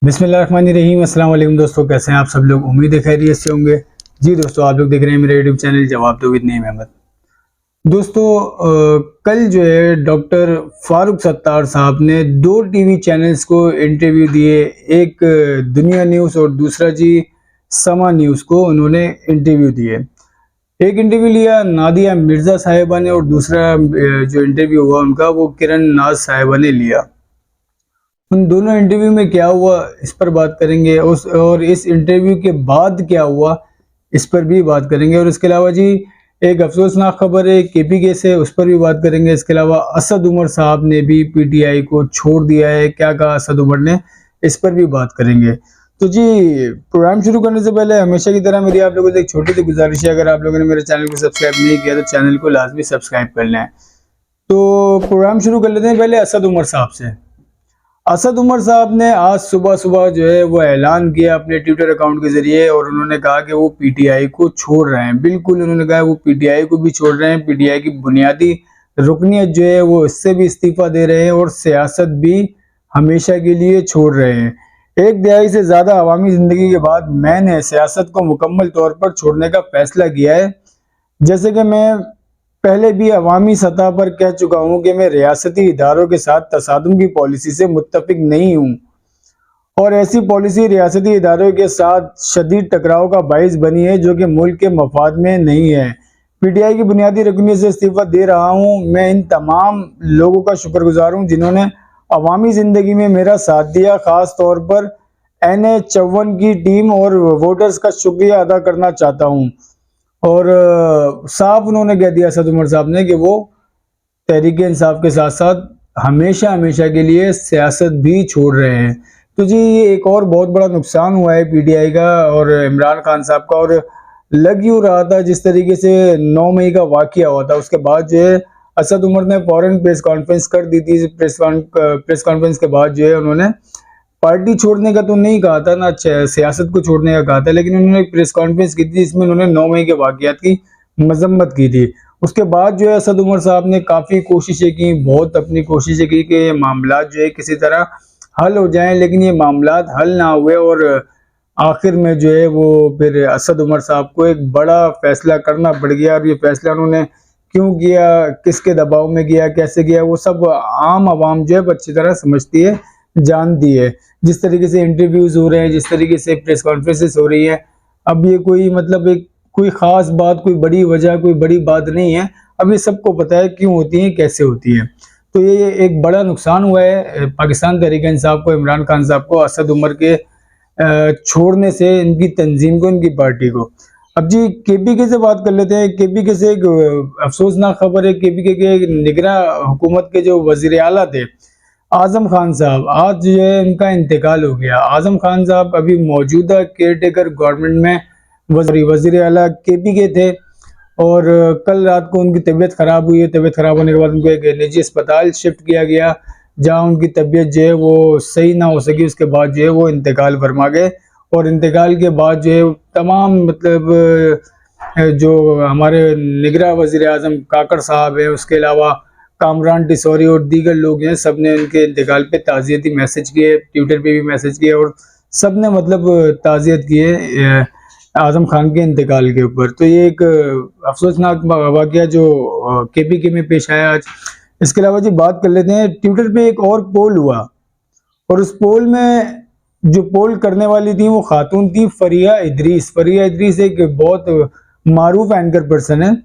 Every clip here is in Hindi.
बिस्मिल्लाहिर्रहमानिर्रहीम। अस्सलाम वालेकुम दोस्तों, कैसे हैं आप सब लोग। उम्मीद है खैरियत से होंगे। जी दोस्तों, आप लोग देख रहे हैं मेरे यूट्यूब चैनल जवाब दो विद नईम अहमद। दोस्तों कल जो है डॉक्टर फारूक सत्तार साहब ने दो टीवी चैनल्स को इंटरव्यू दिए। एक दुनिया न्यूज़ और दूसरा जी समा न्यूज़ को उन्होंने इंटरव्यू दिए। एक इंटरव्यू लिया नादिया मिर्ज़ा साहिबा ने और दूसरा जो इंटरव्यू हुआ उनका वो किरण नाज साहिबा ने लिया। उन दोनों इंटरव्यू में क्या हुआ इस पर बात करेंगे, और इस इंटरव्यू के बाद क्या हुआ इस पर भी बात करेंगे। और इसके अलावा जी एक अफसोसनाक खबर है केपीके से, उस पर भी बात करेंगे। इसके अलावा असद उमर साहब ने भी पीटीआई को छोड़ दिया है, क्या कहा असद उमर ने, इस पर भी बात करेंगे। तो जी प्रोग्राम शुरू करने से पहले हमेशा की तरह मेरी आप लोगों से एक छोटी सी गुजारिश है, अगर आप लोगों ने मेरे चैनल को सब्सक्राइब नहीं किया तो चैनल को लाजमी सब्सक्राइब कर लें। तो प्रोग्राम शुरू कर लेते हैं पहले असद उमर साहब से। असद उमर साहब ने आज सुबह सुबह जो है वो ऐलान किया अपने ट्विटर अकाउंट के जरिए, और उन्होंने कहा कि वो पीटीआई को छोड़ रहे हैं। बिल्कुल उन्होंने कहा वो पीटीआई को भी छोड़ रहे हैं, पीटीआई की बुनियादी रुकनियत जो है वो इससे भी इस्तीफा दे रहे हैं और सियासत भी हमेशा के लिए छोड़ रहे हैं। एक दहाई से ज्यादा अवामी जिंदगी के बाद मैंने सियासत को मुकम्मल तौर पर छोड़ने का फैसला किया है। जैसे कि मैं पहले भी अवामी सतह पर कह चुका हूं कि मैं रियासती इदारों के साथ तसादुम की पॉलिसी से मुत्तफिक नहीं हूं, और ऐसी पॉलिसी रियासती इदारों के साथ शदीद टकराव का बाइस बनी है जो कि मुल्क के मफाद में नहीं है। पीटीआई की बुनियादी रुकनीत से इस्तीफा दे रहा हूं। मैं इन तमाम लोगों का शुक्रगुजार हूं जिन्होंने अवामी जिंदगी में मेरा साथ दिया। खास तौर पर NH54 की टीम और वोटर्स का शुक्रिया अदा करना चाहता हूं। और साफ उन्होंने कह दिया असद उमर साहब ने कि वो तहरीक इंसाफ के साथ साथ हमेशा हमेशा के लिए सियासत भी छोड़ रहे हैं। तो जी ये एक और बहुत बड़ा नुकसान हुआ है पीटीआई का और इमरान खान साहब का। और लग यूँ रहा था जिस तरीके से 9 मई का वाकया हुआ था उसके बाद जो है असद उमर ने फौरन प्रेस कॉन्फ्रेंस कर दी थी। प्रेस कॉन्फ्रेंस के बाद जो है उन्होंने पार्टी छोड़ने का तो नहीं कहा था ना, सियासत को छोड़ने का कहा था, लेकिन उन्होंने एक प्रेस कॉन्फ्रेंस की थी जिसमें उन्होंने 9 मई के वाकयात की मजम्मत की थी। उसके बाद जो है असद उमर साहब ने काफ़ी कोशिशें की, बहुत अपनी कोशिशें की कि ये मामला जो है किसी तरह हल हो जाएं, लेकिन ये मामला हल ना हुए। और आखिर में जो है वो फिर असद उमर साहब को एक बड़ा फैसला करना पड़ गया। और ये फैसला उन्होंने क्यों किया, किसके दबाव में किया, कैसे किया, वो सब आम आवाम जो है अच्छी तरह समझती है, जानती है। जिस तरीके से इंटरव्यूज हो रहे हैं, जिस तरीके से प्रेस कॉन्फ्रेंसेस हो रही है, अब ये कोई मतलब एक कोई खास बात, कोई बड़ी वजह, कोई बड़ी बात नहीं है। अब ये सबको पता है क्यों होती है, कैसे होती है। तो ये एक बड़ा नुकसान हुआ है पाकिस्तान तहरीक इंसाफ को, इमरान खान साहब को, असद उमर के छोड़ने से, इनकी तंजीम को, इनकी पार्टी को। अब जी केपीके से बात कर लेते हैं। केपीके से एक अफसोसनाक खबर है। केपीके के निगरां हुकूमत के जो वजीर आला थे आजम खान साहब, आज जो है उनका इंतकाल हो गया। आजम खान साहब अभी मौजूदा केयर टेकर गवर्नमेंट में वजीर आला केपीके थे, और कल रात को उनकी तबीयत खराब हुई है। तबीयत खराब होने के बाद उनको एक निजी अस्पताल शिफ्ट किया गया जहां उनकी तबीयत जो है वो सही ना हो सकी। उसके बाद जो है वो इंतकाल फरमा गए, और इंतकाल के बाद जो है तमाम मतलब जो हमारे निगरां वजीर आजम काकड़ साहब है, उसके अलावा कामरान टिसौरी और दीगर लोग हैं, सब ने उनके इंतकाल पे ताज़ियती मैसेज किए, ट्विटर पे भी मैसेज किए, और सब ने मतलब ताज़ियत किए आजम खान के इंतकाल के ऊपर। तो ये एक अफसोसनाक वाकया जो केपीके में पेश आया आज। इसके अलावा जी बात कर लेते हैं, ट्विटर पे एक और पोल हुआ, और उस पोल में जो पोल करने वाली थी वो खातून थी फरिया इदरीस। फरिया इदरीस एक बहुत मारूफ एंकर पर्सन है।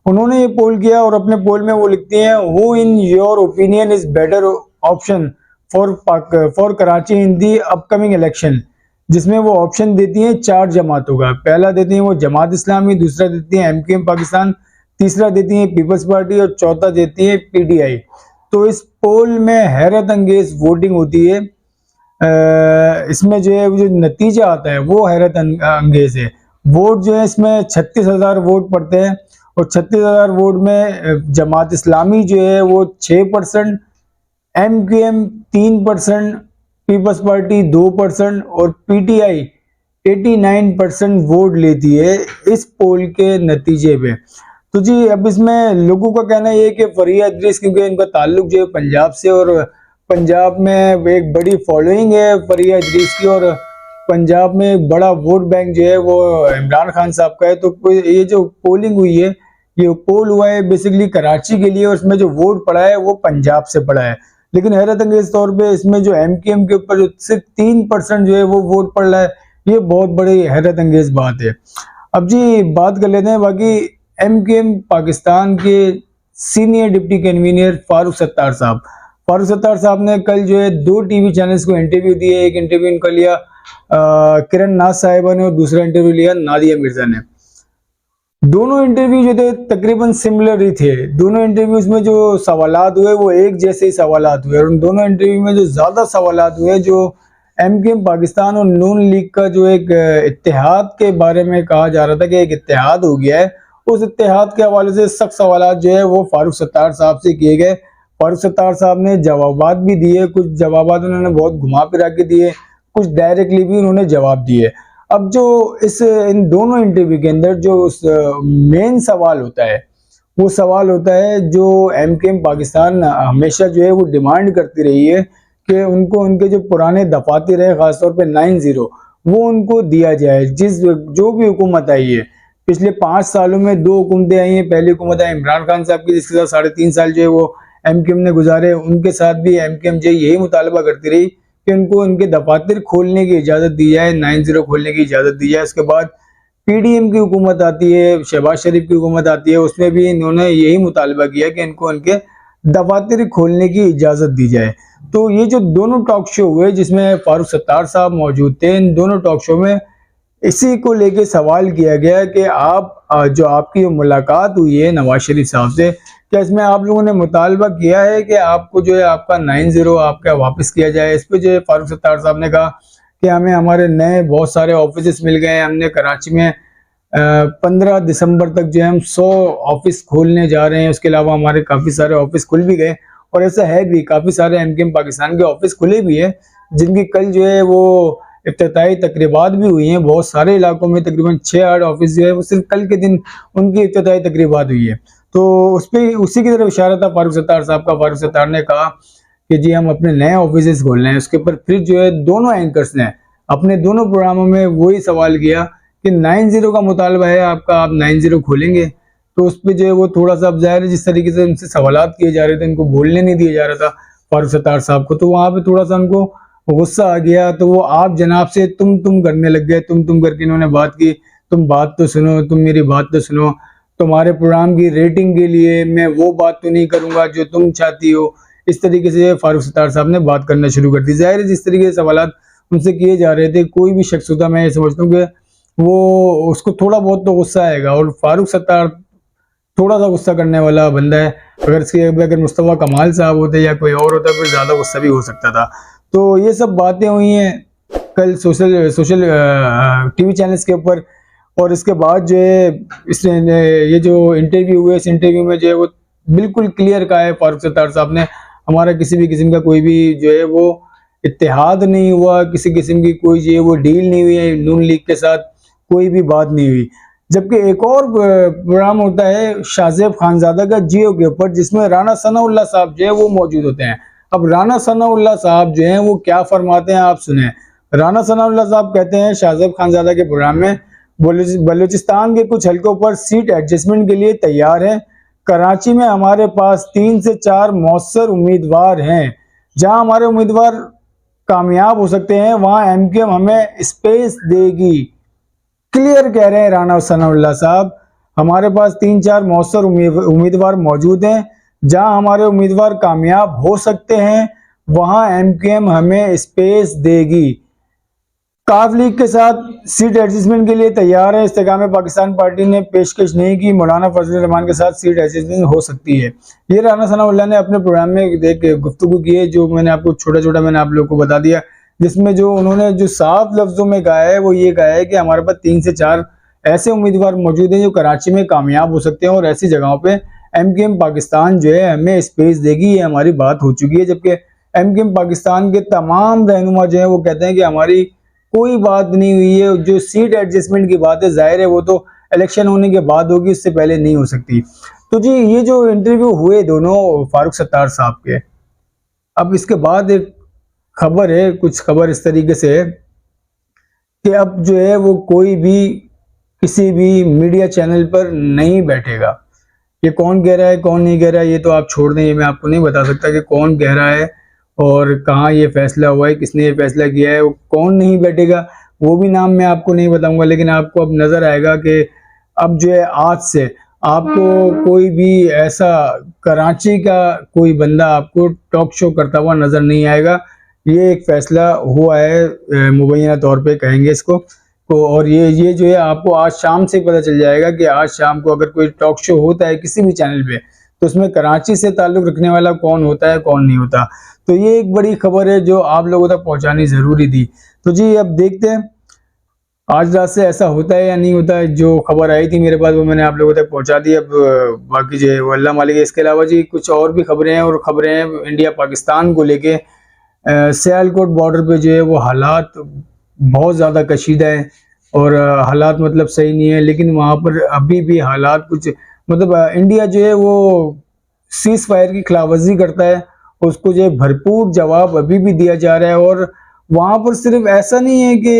उन्होंने ये पोल किया और अपने पोल में वो लिखती हैं, who in your opinion is better option for Karachi in the upcoming election, जिसमें वो ऑप्शन देती हैं 4 जमातों का। पहला देती हैं वो जमात इस्लामी, दूसरा देती है MQM पाकिस्तान, तीसरा देती है पीपल्स पार्टी, और चौथा देती है PTI। तो इस पोल में हैरत अंगेज वोटिंग होती है। इसमें जो है जो नतीजा आता है वो हैरत अंगेज है। वोट जो है इसमें 36,000 वोट पड़ते हैं, और 36,000 वोट में जमात इस्लामी जो है वो 6%, MQM 3%, पीपल्स पार्टी 2% और PTI 89% वोट लेती है इस पोल के नतीजे पे। तो जी अब इसमें लोगों का कहना ये है कि फरिया इदरीस, क्योंकि इनका ताल्लुक जो है पंजाब से, और पंजाब में एक बड़ी फॉलोइंग है फरिया इदरीस की, और पंजाब में एक बड़ा वोट बैंक जो है वो इमरान खान साहब का है। तो ये जो पोलिंग हुई है, ये पोल हुआ है बेसिकली कराची के लिए, और इसमें जो वोट पड़ा है वो पंजाब से पड़ा है। लेकिन हैरत अंगेज तौर पे इसमें जो एमकेएम के ऊपर जो सिर्फ 3% जो है वो वोट पड़ रहा है, ये बहुत बड़ी हैरत अंगेज बात है। अब जी बात कर लेते हैं बाकी एमकेएम पाकिस्तान के senior deputy convener Farooq Sattar साहब। फारूक सत्तार साहब ने कल जो है 2 टीवी चैनल्स को इंटरव्यू दिए। एक इंटरव्यू इनका लिया किरण नाज साहिबा ने, और दूसरा इंटरव्यू लिया नादिया मिर्जा ने। दोनों इंटरव्यू जो थे तकरीबन सिमिलर ही थे। दोनों इंटरव्यूज में जो सवालात हुए वो एक जैसे ही सवालात हुए, और उन दोनों इंटरव्यू में जो ज्यादा सवालात हुए जो एमकेएम पाकिस्तान और नून लीग का जो एक इत्तेहाद के बारे में कहा जा रहा था कि एक इत्तेहाद हो गया है, उस इत्तेहाद के हवाले से सख्त सवालात जो है वो फारूक सत्तार साहब से किए गए। फारूक सत्तार साहब ने जवाबात भी दिए, कुछ जवाबात उन्होंने बहुत घुमा फिरा के दिए, कुछ डायरेक्टली भी उन्होंने जवाब दिए। अब जो इन दोनों इंटरव्यू के अंदर जो मेन सवाल होता है, वो सवाल होता है जो एमकेएम पाकिस्तान हमेशा जो है वो डिमांड करती रही है कि उनको उनके जो पुराने दफातर है, खासतौर पे 90 वो उनको दिया जाए। जो भी हुकूमत आई है, पिछले 5 सालों में 2 हुकूमतें आई हैं। पहली हुकूमत आई इमरान खान साहब की, जिसके साथ 3.5 साल जो है वो एमकेएम ने गुजारे। उनके साथ भी एमकेएम जो यही मुतालबा करती रही कि उनको उनके दफातर खोलने की इजाजत दी जाए, 90 खोलने की इजाजत दी जाए। उसके बाद पीडीएम की हुकूमत आती है, शहबाज शरीफ की हुकूमत आती है, उसमें भी इन्होंने यही मुतालबा किया कि इनको उनके दफातर खोलने की इजाजत दी जाए। तो ये जो दोनों टॉक शो हुए जिसमें फारूक सत्तार साहब मौजूद थे, इन दोनों टॉक शो में इसी को लेके सवाल किया गया कि आप जो आपकी मुलाकात हुई है नवाज शरीफ साहब से, क्या इसमें आप लोगों ने मुतालबा किया है कि आपको जो है आपका 90 आपका वापस किया जाए। इस पे जो है फारूक सत्तार साहब ने कहा कि हमें हमारे नए बहुत सारे ऑफिस मिल गए। हमने कराची में 15 दिसंबर तक जो है हम 100 ऑफिस खोलने जा रहे हैं। उसके अलावा हमारे काफ़ी सारे ऑफिस खुल भी गए, और ऐसा है भी काफ़ी सारे एमकेएम पाकिस्तान के ऑफिस खुले भी है, जिनकी कल जो है वो इफ्तिताही तकरीबात भी हुई हैं। बहुत सारे इलाकों में तकरीबन 6-8 ऑफिस जो है वो सिर्फ कल के दिन उनकी इफ्तिताही तकरीबात हुई है। तो उस पर उसी की तरफ इशारा था फारूक सत्तार साहब का। फारूक सत्तार ने कहा कि जी हम अपने नए ऑफिस खोल रहे हैं। उसके ऊपर फिर जो है दोनों एंकर्स ने अपने दोनों प्रोग्रामों में वही सवाल किया कि 90 का मुतालबा है आपका, आप 90 खोलेंगे। तो उस पर जो है वो थोड़ा सा, अब जाहिर है जिस तरीके से उनसे सवालात किए जा रहे थे, इनको बोलने नहीं दिया जा रहा था फारूक सत्तार साहब को, तो वहां पे थोड़ा सा उनको गुस्सा आ गया। तो वो आप जनाब से तुम करने लग गए। तुम करके इन्होंने बात की। तुम बात तो सुनो, तुम मेरी बात तो सुनो। तुम्हारे प्रोग्राम की रेटिंग के लिए मैं वो बात तो नहीं करूंगा जो तुम चाहती हो। इस तरीके से फारूक सत्तार साहब ने बात करना शुरू कर दी। जाहिर है जिस तरीके से सवालात उनसे किए जा रहे थे, कोई भी शख्स होता, मैं ये समझता हूँ कि वो उसको थोड़ा बहुत तो गुस्सा आएगा, और फारूक सत्तार थोड़ा सा गुस्सा करने वाला बंदा है। अगर मुस्तफा कमाल साहब होते या कोई और होता फिर ज्यादा गुस्सा भी हो सकता था। तो ये सब बातें हुई हैं कल सोशल टीवी चैनल्स के ऊपर। और इसके बाद जो है ये जो इंटरव्यू हुए, इस इंटरव्यू में जो है वो बिल्कुल क्लियर कहा है फारूक सत्तार साहब ने, हमारा किसी भी किस्म का कोई भी जो है वो इत्तेहाद नहीं हुआ, किसी किस्म की कोई जो है वो डील नहीं हुई है, नून लीग के साथ कोई भी बात नहीं हुई। जबकि एक और प्रोग्राम होता है शाहजेब खानजादा का जियो के ऊपर, जिसमें राना सनाउल्लाह साहब जो है वो मौजूद होते हैं। अब राना सनाउल्लाह साहब जो हैं वो क्या फरमाते हैं आप सुने। राना सनाउल्लाह साहब कहते हैं शाहजेब खानजादा के प्रोग्राम में, बलूचिस्तान के कुछ हल्कों पर सीट एडजस्टमेंट के लिए तैयार है। कराची में हमारे पास 3 से 4 मौसर उम्मीदवार हैं। जहां हमारे उम्मीदवार कामयाब हो सकते हैं वहां एमकेएम हमें स्पेस देगी। क्लियर कह रहे हैं राना सनाउल्लाह साहब, हमारे पास 3-4 मौसर उम्मीदवार मौजूद हैं। जहां हमारे उम्मीदवार कामयाब हो सकते हैं वहां एमकेएम हमें स्पेस देगी। काफ लीग के साथ सीट एडजस्टमेंट के लिए तैयार है। इस्तेकाम पाकिस्तान पार्टी ने पेशकश नहीं की, मौलाना फजल रहमान के साथ सीट एडजस्टमेंट हो सकती है। ये राना सनाउल्लाह ने अपने प्रोग्राम में गुफ्तगू की है, जो मैंने आपको छोटा मैंने आप लोग को बता दिया, जिसमें जो उन्होंने जो साफ लफ्जों में कहा है वो ये कहा है कि हमारे पास 3 से 4 ऐसे उम्मीदवार मौजूद हैं जो कराची में कामयाब हो सकते हैं, और ऐसी जगहों पे एमकेएम पाकिस्तान जो है हमें स्पेस देगी। ये हमारी बात हो चुकी है। जबकि एमकेएम पाकिस्तान के तमाम रहनुमा जो है वो कहते हैं कि हमारी कोई बात नहीं हुई है। जो सीट एडजस्टमेंट की बात है जाहिर है वो तो इलेक्शन होने के बाद होगी, उससे पहले नहीं हो सकती। तो जी ये जो इंटरव्यू हुए दोनों फारूक सत्तार साहब के, अब इसके बाद एक खबर है, कुछ खबर इस तरीके से है कि अब जो है वो कोई भी किसी भी मीडिया चैनल पर नहीं बैठेगा। ये कौन कह रहा है कौन नहीं कह रहा है ये तो आप छोड़ दें, ये मैं आपको नहीं बता सकता कि कौन कह रहा है और कहाँ ये फैसला हुआ है, किसने ये फैसला किया है, कौन नहीं बैठेगा वो भी नाम मैं आपको नहीं बताऊंगा। लेकिन आपको अब नजर आएगा कि अब जो है आज से आपको कोई भी ऐसा कराची का कोई बंदा आपको टॉक शो करता हुआ नजर नहीं आएगा। ये एक फैसला हुआ है मुबैना तौर पे कहेंगे इसको तो। और ये जो है आपको आज शाम से पता चल जाएगा कि आज शाम को अगर कोई टॉक शो होता है किसी भी चैनल पे तो उसमें कराची से ताल्लुक रखने वाला कौन होता है कौन नहीं होता। तो ये एक बड़ी खबर है जो आप लोगों तक पहुंचानी जरूरी थी। तो जी अब देखते हैं आज रात से ऐसा होता है या नहीं होता है। जो खबर आई थी मेरे पास वो मैंने आप लोगों तक पहुंचा दी। अब बाकी जो है वो अल्लाह मालिक है। इसके अलावा जी कुछ और भी खबरें हैं और खबरें हैं इंडिया पाकिस्तान को लेके। सियालकोट बॉर्डर पे जो है वो हालात बहुत ज़्यादा कशीदा है और हालात मतलब सही नहीं है। लेकिन वहाँ पर अभी भी हालात कुछ मतलब इंडिया जो है वो सीज फायर की खिलाफवर्जी करता है, उसको जो है भरपूर जवाब अभी भी दिया जा रहा है। और वहां पर सिर्फ ऐसा नहीं है कि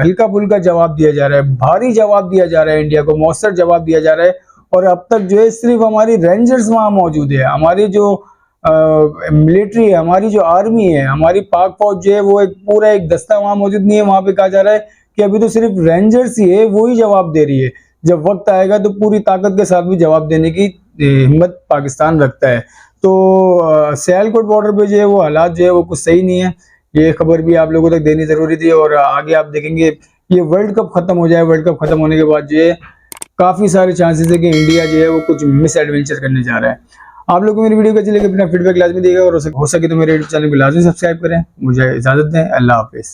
हल्का फुल्का जवाब दिया जा रहा है, भारी जवाब दिया जा रहा है, इंडिया को मौसर जवाब दिया जा रहा है। और अब तक जो है सिर्फ हमारी रेंजर्स वहां मौजूद है, हमारी जो मिलिट्री है, हमारी जो आर्मी है, हमारी पाक फौज जो है वो एक पूरा एक दस्ता वहां मौजूद नहीं है। वहां पे कहा जा रहा है कि अभी तो सिर्फ रेंजर्स ही है वो ही जवाब दे रही है, जब वक्त आएगा तो पूरी ताकत के साथ भी जवाब देने की हिम्मत पाकिस्तान रखता है। तो सियालकोट बॉर्डर पे जो है वो हालात जो है वो कुछ सही नहीं है। ये खबर भी आप लोगों तक देनी जरूरी थी। और आगे आप देखेंगे ये वर्ल्ड कप खत्म हो जाए, वर्ल्ड कप खत्म होने के बाद जो है काफी सारे चांसेस है कि इंडिया जो है वो कुछ मिस एडवेंचर करने जा रहा है। आप लोग को मेरी वीडियो को अच्छी लगे अपना फीडबैक लाजमी देगा और हो सके तो मेरे यूट्यूब चैनल को लाजमी सब्सक्राइब करें। मुझे इजाजत दें, अल्लाह हाफिज।